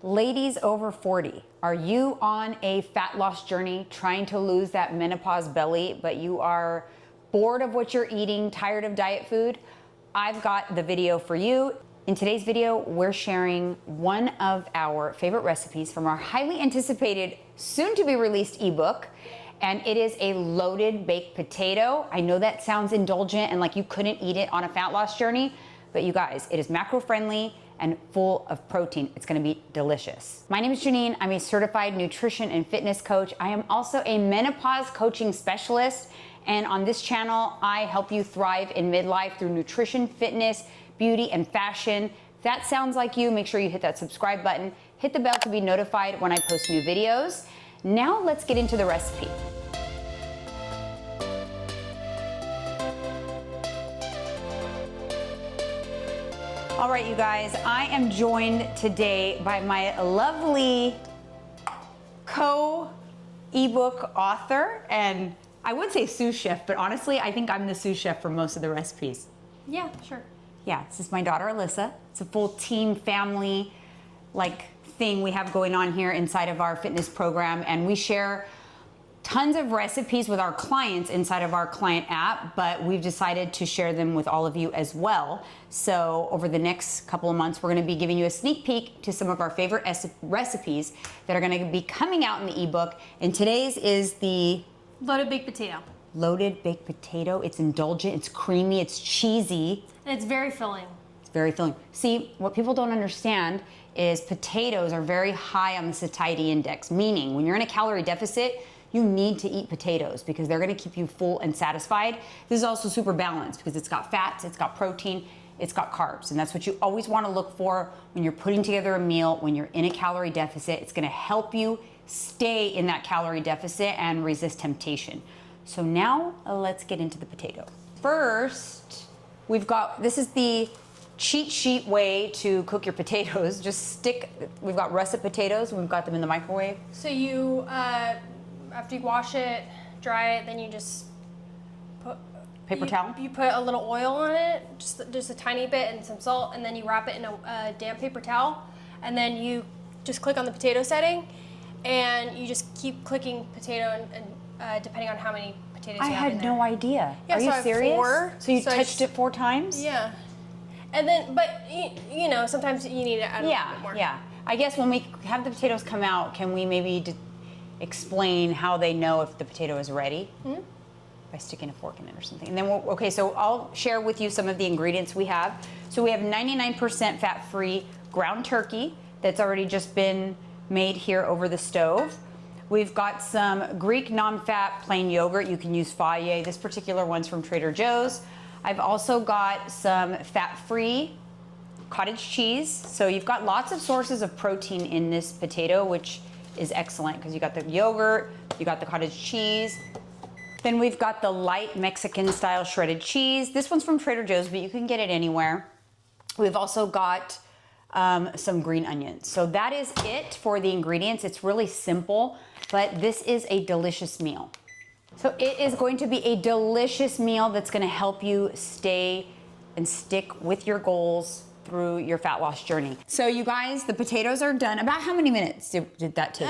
Ladies over 40, are you on a fat loss journey trying to lose that menopause belly, but you are bored of what you're eating, tired of diet food? I've got the video for you. In today's video, we're sharing one of our favorite recipes from our highly anticipated, soon to be released ebook, and it is a loaded baked potato. I know that sounds indulgent and like you couldn't eat it on a fat loss journey, but you guys, it is macro friendly and full of protein. It's gonna be delicious. My name is Janine. I'm a certified nutrition and fitness coach. I am also a menopause coaching specialist. And on this channel, I help you thrive in midlife through nutrition, fitness, beauty, and fashion. If that sounds like you, make sure you hit that subscribe button, hit the bell to be notified when I post new videos. Now let's get into the recipe. All right, you guys, I am joined today by my lovely ebook author, and I would say sous chef, but honestly, I think I'm the sous chef for most of the recipes. Yeah, sure. Yeah, this is my daughter, Alyssa. It's a full team family thing we have going on here inside of our fitness program, and we share tons of recipes with our clients inside of our client app, but we've decided to share them with all of you as well. So over the next couple of months, we're gonna be giving you a sneak peek to some of our favorite recipes that are gonna be coming out in the ebook. And today's is the Loaded baked potato. Loaded baked potato. It's indulgent, it's creamy, it's cheesy. And it's very filling. It's very filling. See, what people don't understand is potatoes are very high on the satiety index, meaning when you're in a calorie deficit, you need to eat potatoes because they're gonna keep you full and satisfied. This is also super balanced because it's got fats, it's got protein, it's got carbs. And that's what you always wanna look for when you're putting together a meal, when you're in a calorie deficit. It's gonna help you stay in that calorie deficit and resist temptation. So now let's get into the potato. First, this is the cheat sheet way to cook your potatoes. We've got russet potatoes, we've got them in the microwave. So you, after you wash it, dry it, then you just put Paper towel? You put a little oil on it, just a tiny bit, and some salt, and then you wrap it in a damp paper towel, and then you just click on the potato setting, and you just keep clicking potato, and depending on how many potatoes you have in there. I had no idea. Yeah, Are so you I have serious? 4. So you So touched it 4 times? Yeah. And then, but you know, sometimes you need to add a little bit more. Yeah. I guess when we have the potatoes come out, can we maybe explain how they know if the potato is ready? Mm-hmm. By sticking a fork in it or something. And then, so I'll share with you some of the ingredients we have. So we have 99% fat-free ground turkey that's already just been made here over the stove. We've got some Greek non-fat plain yogurt. You can use Fage. This particular one's from Trader Joe's. I've also got some fat-free cottage cheese. So you've got lots of sources of protein in this potato, which is excellent because you got the yogurt, you got the cottage cheese. Then we've got the light Mexican style shredded cheese. This one's from Trader Joe's, but you can get it anywhere. We've also got some green onions. So that is it for the ingredients. It's really simple, but this is a delicious meal. So it is going to be a delicious meal that's gonna help you stay and stick with your goals through your fat loss journey. So you guys, the potatoes are done. About how many minutes did that take?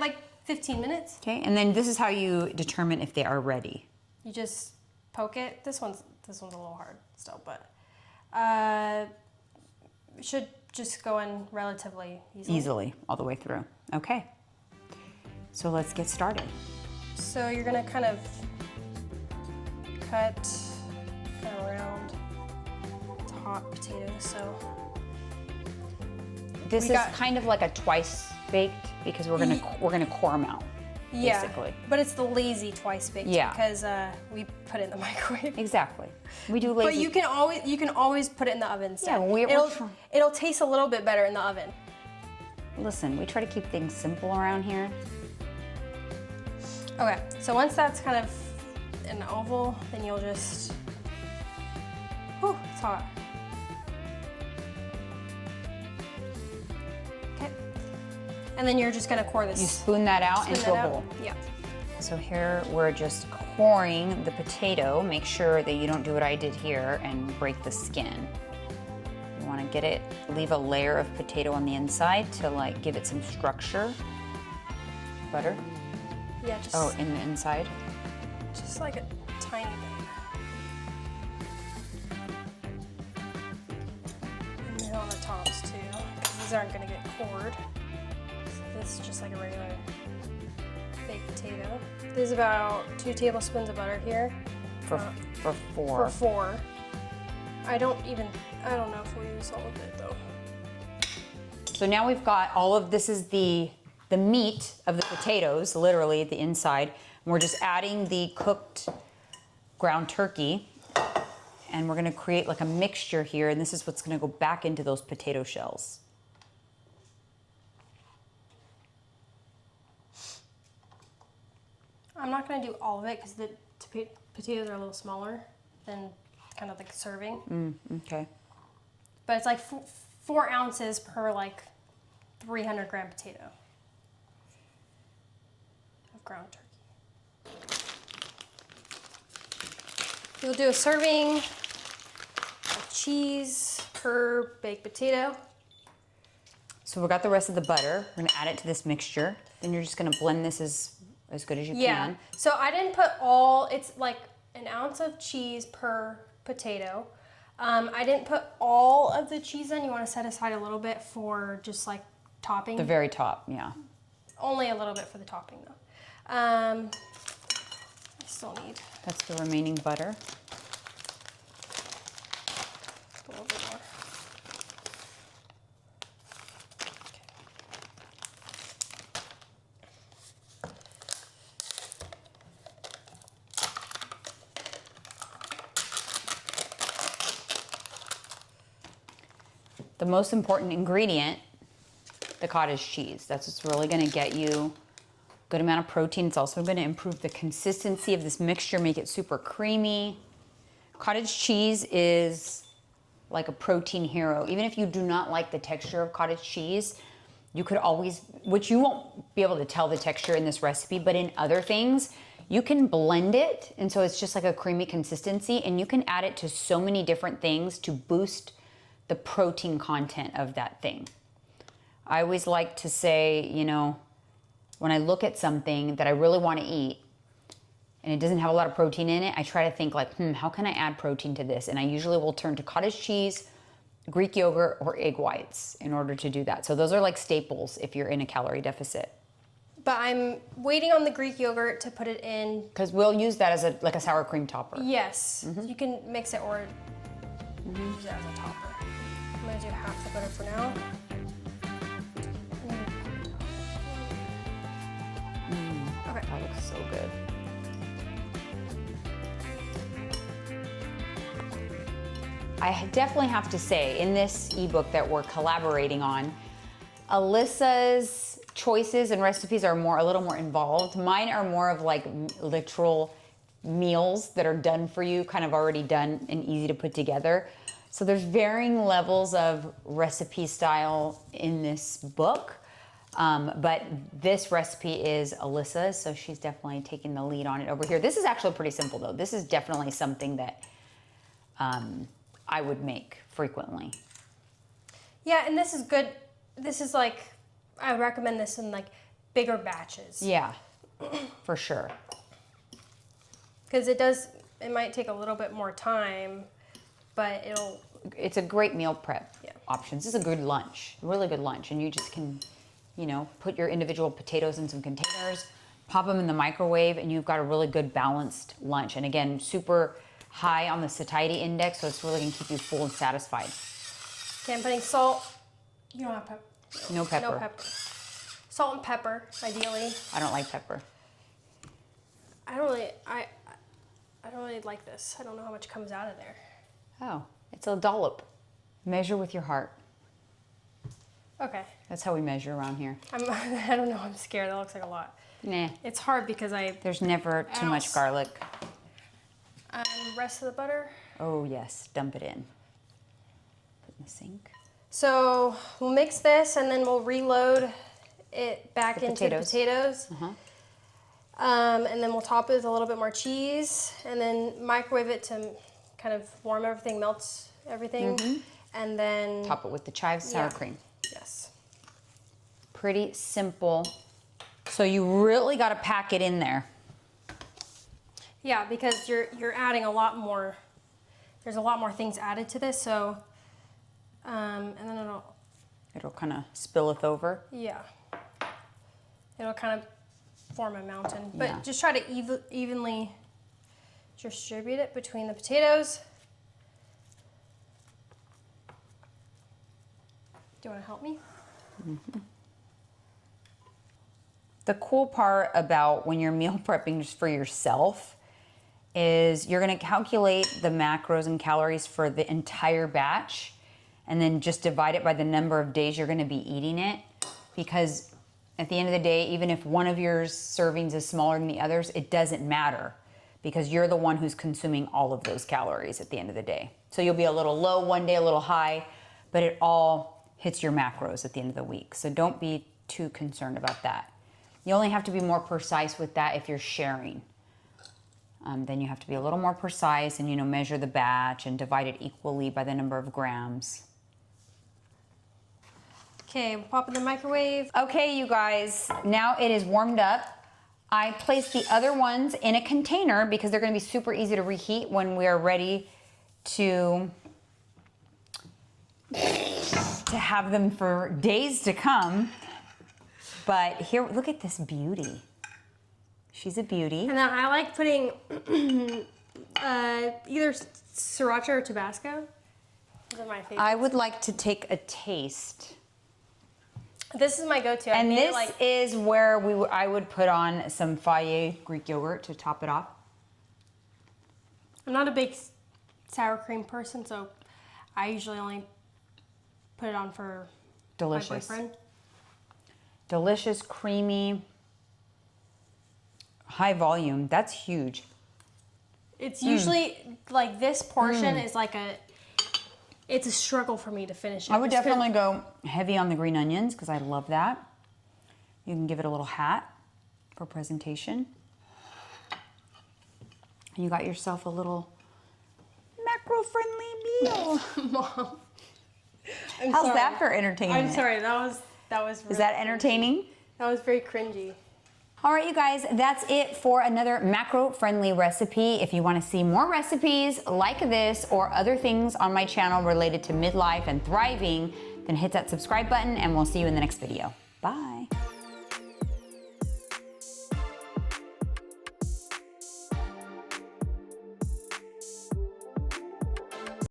Like 15 minutes. Okay, and then this is how you determine if they are ready. You just poke it. This one's a little hard still, but it should just go in relatively easily. Easily, all the way through. Okay, so let's get started. So you're gonna kind of cut kind of around. It's a hot potato, so. This is kind of like a twice baked because we're gonna core them out. Yeah, basically. But it's the lazy twice baked because we put it in the microwave. Exactly. We do lazy. But you can always put it in the oven. Yeah, it'll taste a little bit better in the oven. Listen, we try to keep things simple around here. Okay, so once that's kind of an oval, then you'll just, whew, it's hot. Okay, and then you're just gonna core this. You spoon that out into a bowl. Yeah. So here we're just coring the potato. Make sure that you don't do what I did here and break the skin. You want to get it, leave a layer of potato on the inside to like give it some structure. Butter? Yeah, just, Oh, in the inside? just like a tiny bit. And then on the tops too, because these aren't going to get cored. So this is just like a regular baked potato. There's about 2 tablespoons of butter here. For 4. For 4. I don't know if we'll use all of it though. So now we've got all of this is the meat of the potatoes, literally at the inside. And we're just adding the cooked ground turkey. And we're gonna create like a mixture here, and this is what's gonna go back into those potato shells. I'm not going to do all of it because the potatoes are a little smaller than kind of like serving. Okay. But it's like 4 ounces per like 300 gram potato of ground turkey. You'll do a serving of cheese per baked potato. So we got the rest of the butter. We're gonna add it to this mixture. Then you're just gonna blend this as good as you can. So I didn't put all, it's like an ounce of cheese per potato. I didn't put all of the cheese in. You want to set aside a little bit for just like topping. The very top, yeah. Only a little bit for the topping though. I still need That's the remaining butter. a little bit more. The most important ingredient, the cottage cheese. That's what's really gonna get you a good amount of protein. It's also gonna improve the consistency of this mixture, make it super creamy. Cottage cheese is like a protein hero. Even if you do not like the texture of cottage cheese, you could always, which you won't be able to tell the texture in this recipe, but in other things, you can blend it. And so it's just like a creamy consistency, and you can add it to so many different things to boost the protein content of that thing. I always like to say, you know, when I look at something that I really want to eat and it doesn't have a lot of protein in it, I try to think like, how can I add protein to this? And I usually will turn to cottage cheese, Greek yogurt, or egg whites in order to do that. So those are like staples if you're in a calorie deficit. But I'm waiting on the Greek yogurt to put it in. Because we'll use that as like a sour cream topper. Yes, you can mix it or use it as a topper. I'm gonna do half the butter for now. Okay. That looks so good. I definitely have to say, in this ebook that we're collaborating on, Alyssa's choices and recipes are a little more involved. Mine are more of like literal meals that are done for you, kind of already done and easy to put together. So there's varying levels of recipe style in this book. But this recipe is Alyssa's, so she's definitely taking the lead on it over here. This is actually pretty simple though. This is definitely something that I would make frequently. Yeah, and this is good. This is like, I would recommend this in like bigger batches. Yeah, for sure. Because it might take a little bit more time, but it's a great meal prep Yeah. options. This is a good lunch, really good lunch. And you just can, you know, put your individual potatoes in some containers, pop them in the microwave, and you've got a really good balanced lunch. And again, super high on the satiety index, so it's really gonna keep you full and satisfied. Okay, I'm putting salt. You don't have pepper. No pepper. No pepper. Salt and pepper, ideally. I don't like pepper. I don't really like this. I don't know how much comes out of there. Oh, it's a dollop. Measure with your heart. Okay. That's how we measure around here. I don't know. I'm scared. That looks like a lot. Nah, It's hard because there's never too much Ounce. garlic. Rest of the butter. Oh yes, dump it in. Put in the sink. So we'll mix this and then we'll reload it back The into the potatoes. And then we'll top it with a little bit more cheese and then microwave it to kind of warm everything, melts everything. and then Top it with the chives sour Yeah. cream. yes. Pretty simple. So you really got to pack it in there. Yeah, because you're adding a lot more. There's a lot more things added to this, so and then It'll kind of spilleth over. it'll kind of form a mountain. But Yeah. just try to evenly distribute it between the potatoes. Do you want to help me? The cool part about when you're meal prepping just for yourself is you're going to calculate the macros and calories for the entire batch and then just divide it by the number of days you're going to be eating it, because at the end of the day, even if one of your servings is smaller than the others, it doesn't matter because you're the one who's consuming all of those calories at the end of the day. So you'll be a little low one day, a little high, but it all hits your macros at the end of the week. So don't be too concerned about that. You only have to be more precise with that if you're sharing. Then you have to be a little more precise and, measure the batch and divide it equally by the number of grams. Okay, we'll pop in the microwave. Okay, you guys, now it is warmed up. I placed the other ones in a container because they're going to be super easy to reheat when we are ready to have them for days to come. But here, look at this beauty. She's a beauty. And then I like putting either sriracha or Tabasco. Those are my favorites. I would like to take a taste. This is my go-to. And this is where I would put on some Fage Greek yogurt to top it off. I'm not a big sour cream person, so I usually only put it on for Delicious. my boyfriend. Delicious, creamy, high volume. That's huge. It's usually like this portion is like it's a struggle for me to finish it. I would Just 'cause- definitely go heavy on the green onions because I love that. You can give it a little hat for presentation. And you got yourself a little macro-friendly meal. Mom. How's that for entertainment? I'm sorry. That was Is that entertaining? That was very cringy. All right, you guys, that's it for another macro-friendly recipe. If you want to see more recipes like this or other things on my channel related to midlife and thriving, then hit that subscribe button and we'll see you in the next video. Bye.